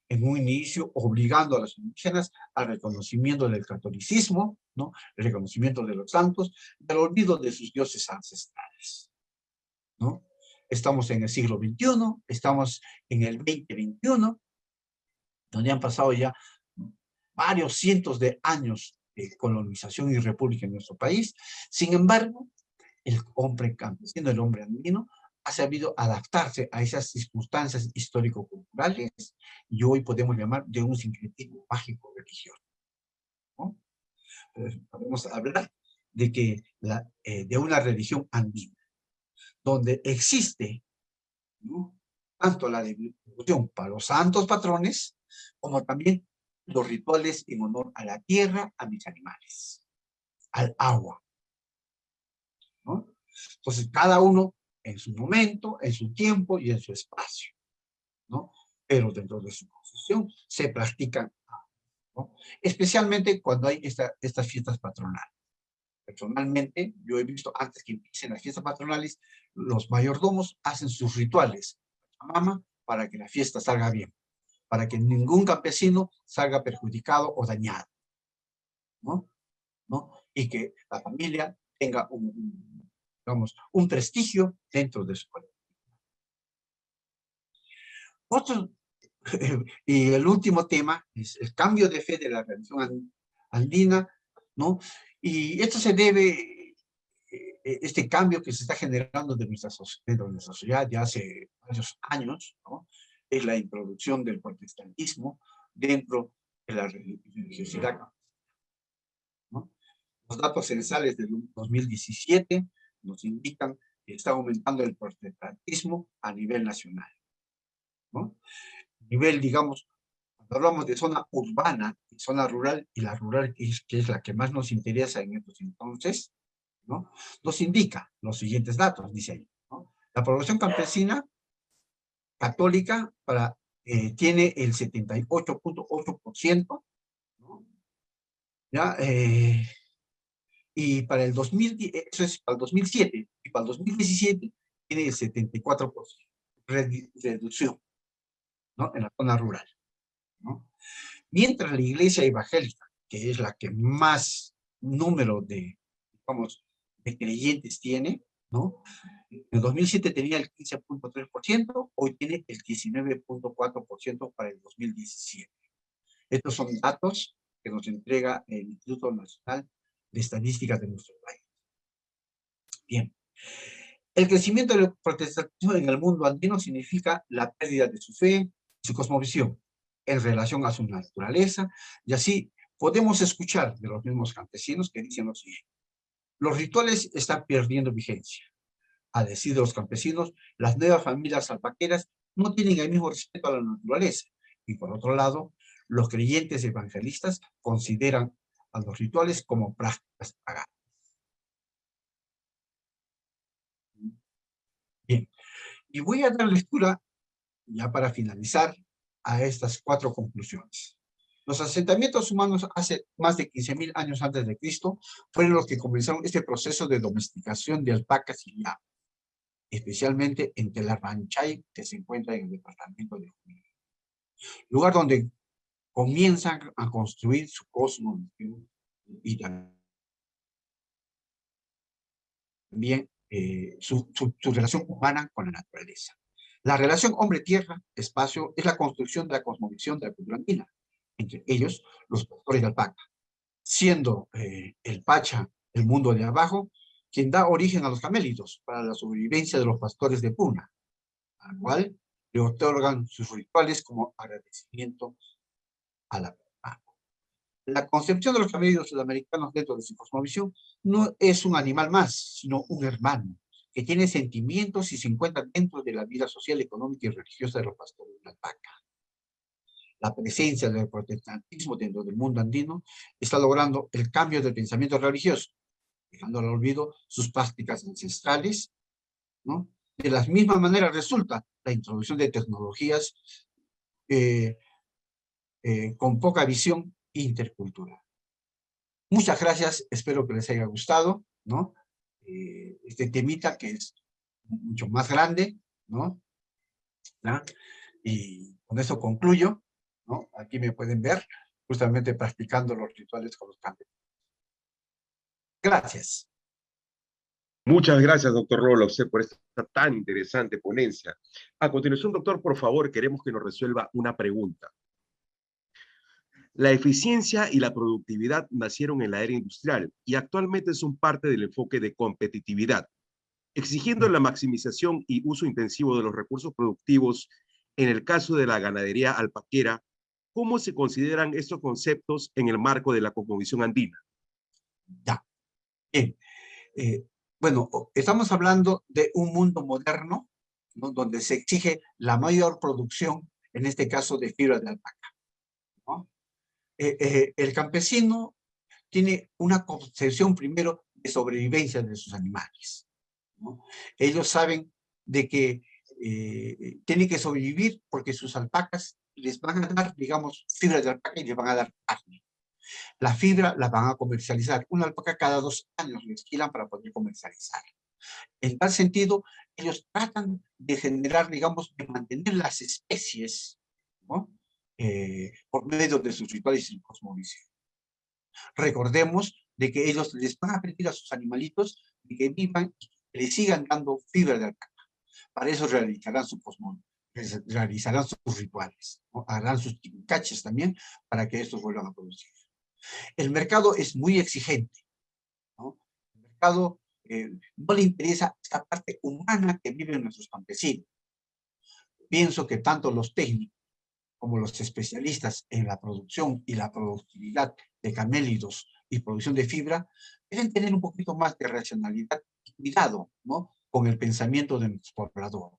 En un inicio obligando a los indígenas al reconocimiento del catolicismo, ¿no? El reconocimiento de los santos y al olvido de sus dioses ancestrales, ¿no? Estamos en el siglo XXI, estamos en el 2021, donde han pasado ya varios cientos de años de colonización y república en nuestro país. Sin embargo, el hombre campesino, el hombre andino, ha sabido adaptarse a esas circunstancias histórico-culturales y hoy podemos llamar de un sincretismo mágico religioso, ¿no? podemos hablar de que de una religión andina, donde existe, ¿no?, tanto la devoción para los santos patrones, como también los rituales en honor a la tierra, a mis animales, al agua, ¿no? Entonces, cada uno en su momento, en su tiempo y en su espacio, ¿no? Pero dentro de su concepción se practican, ¿no?, especialmente cuando hay estas fiestas patronales. Personalmente, yo he visto antes que empiecen las fiestas patronales, los mayordomos hacen sus rituales para que la fiesta salga bien, para que ningún campesino salga perjudicado o dañado, ¿no? ¿No? Y que la familia tenga digamos, un prestigio dentro de su pueblo. Otro, y el último tema es el cambio de fe de la religión andina, ¿no? Y esto se debe, este cambio que se está generando dentro de nuestra sociedad ya hace varios años, ¿no?, es la introducción del protestantismo dentro de la religiosidad, ¿no? Los datos censales del 2017 nos indican que está aumentando el protestantismo a nivel nacional, ¿no? A nivel, digamos, cuando hablamos de zona urbana y zona rural, y la rural que es la que más nos interesa en estos entonces, ¿no?, nos indica los siguientes datos, dice ahí, ¿no? La población campesina católica tiene el 78.8%, ¿no? ¿Ya? Y para el 2010, eso es para el 2007, y para el 2017 tiene el 74% reducción, ¿no?, en la zona rural, ¿no? Mientras la iglesia evangélica, que es la que más número de, digamos, de creyentes tiene, ¿no?, en el 2007 tenía el 15.3%, hoy tiene el 19.4% para el 2017. Estos son datos que nos entrega el Instituto Nacional de Estadísticas de nuestro país. Bien. El crecimiento del protestantismo en el mundo andino significa la pérdida de su fe, su cosmovisión en relación a su naturaleza, y así podemos escuchar de los mismos campesinos que dicen lo siguiente: los rituales están perdiendo vigencia. A decir de los campesinos, las nuevas familias alpaqueras no tienen el mismo respeto a la naturaleza. Y por otro lado, los creyentes evangelistas consideran a los rituales como prácticas paganas. Bien, y voy a dar lectura, ya para finalizar, a estas 4 conclusiones. Los asentamientos humanos hace más de 15.000 años antes de Cristo fueron los que comenzaron este proceso de domesticación de alpacas y llamas, especialmente en Telaranchay, que se encuentra en el departamento de Junín, lugar donde comienzan a construir su cosmos y también su relación humana con la naturaleza. La relación hombre-tierra, espacio, es la construcción de la cosmovisión de la cultura andina, entre ellos los pastores de alpaca, siendo el Pacha, el mundo de abajo, quien da origen a los camélidos para la sobrevivencia de los pastores de Puna, al cual le otorgan sus rituales como agradecimiento a la verdad. La concepción de los camélidos sudamericanos dentro de su cosmovisión no es un animal más, sino un hermano, que tiene sentimientos y se encuentra dentro de la vida social, económica y religiosa de los pastores de alpaca. La presencia del protestantismo dentro del mundo andino está logrando el cambio del pensamiento religioso, dejando al olvido sus prácticas ancestrales, ¿no? De la misma manera resulta la introducción de tecnologías con poca visión intercultural. Muchas gracias, espero que les haya gustado, ¿no? Este temita que es mucho más grande, ¿no? ¿Ya? Y con eso concluyo, ¿no? Aquí me pueden ver justamente practicando los rituales con los cambios. Gracias. Muchas gracias, doctor Rola, a usted por esta tan interesante ponencia. A continuación, doctor, por favor, queremos que nos resuelva una pregunta. La eficiencia y la productividad nacieron en la era industrial y actualmente son parte del enfoque de competitividad, exigiendo la maximización y uso intensivo de los recursos productivos. En el caso de la ganadería alpaquera, ¿cómo se consideran estos conceptos en el marco de la cosmovisión andina? Ya, bien. Bueno, estamos hablando de un mundo moderno, ¿no? Donde se exige la mayor producción, en este caso de fibra de alpaca, ¿no? El campesino tiene una concepción primero de sobrevivencia de sus animales, ¿no? Ellos saben de que tienen que sobrevivir porque sus alpacas les van a dar, digamos, fibra de alpaca y les van a dar carne. La fibra la van a comercializar. Una alpaca cada 2 años les alquilan para poder comercializar. En tal sentido, ellos tratan de generar, digamos, de mantener las especies, ¿no? Por medio de sus rituales y cosmovisión. Recordemos de que ellos les van a pedir a sus animalitos de que vivan y que les sigan dando fibra de alpaca. Para eso realizarán su cosmovisión, realizarán sus rituales, ¿no? Harán sus chicaches también para que estos vuelvan a producir. El mercado es muy exigente, ¿no? El mercado no le interesa esta parte humana que viven nuestros campesinos. Pienso que tanto los técnicos como los especialistas en la producción y la productividad de camélidos y producción de fibra deben tener un poquito más de racionalidad y cuidado, ¿no? Con el pensamiento de nuestro poblador.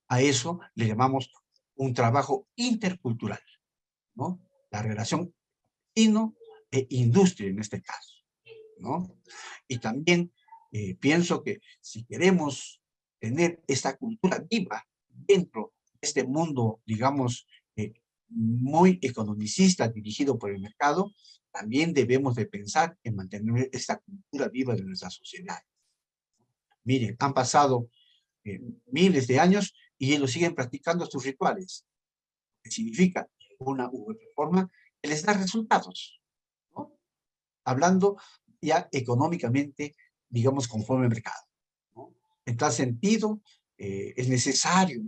A eso le llamamos un trabajo intercultural, ¿no? La relación campesino e industria en este caso, ¿no? Y también pienso que si queremos tener esta cultura viva dentro de este mundo, digamos, muy economicista dirigido por el mercado, también debemos de pensar en mantener esta cultura viva de nuestra sociedad. Miren, han pasado miles de años y ellos siguen practicando sus rituales, que significa una u otra forma que les da resultados, ¿no? Hablando ya económicamente, digamos, conforme al mercado, ¿no? En tal sentido, es necesario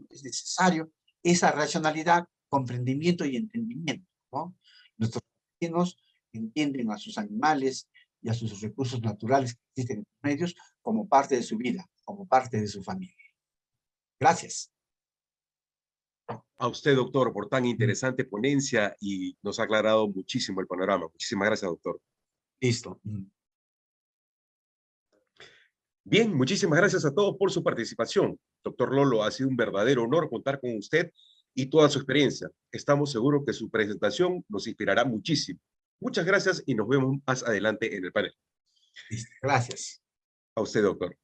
esa racionalidad, comprendimiento y entendimiento, ¿no? Nuestros vecinos entienden a sus animales y a sus recursos naturales que existen en los medios como parte de su vida, como parte de su familia. Gracias. A usted, doctor, por tan interesante ponencia y nos ha aclarado muchísimo el panorama. Muchísimas gracias, doctor. Listo. Bien, muchísimas gracias a todos por su participación. Doctor Lolo, ha sido un verdadero honor contar con usted y toda su experiencia. Estamos seguros que su presentación nos inspirará muchísimo. Muchas gracias y nos vemos más adelante en el panel. Listo. Gracias. A usted, doctor.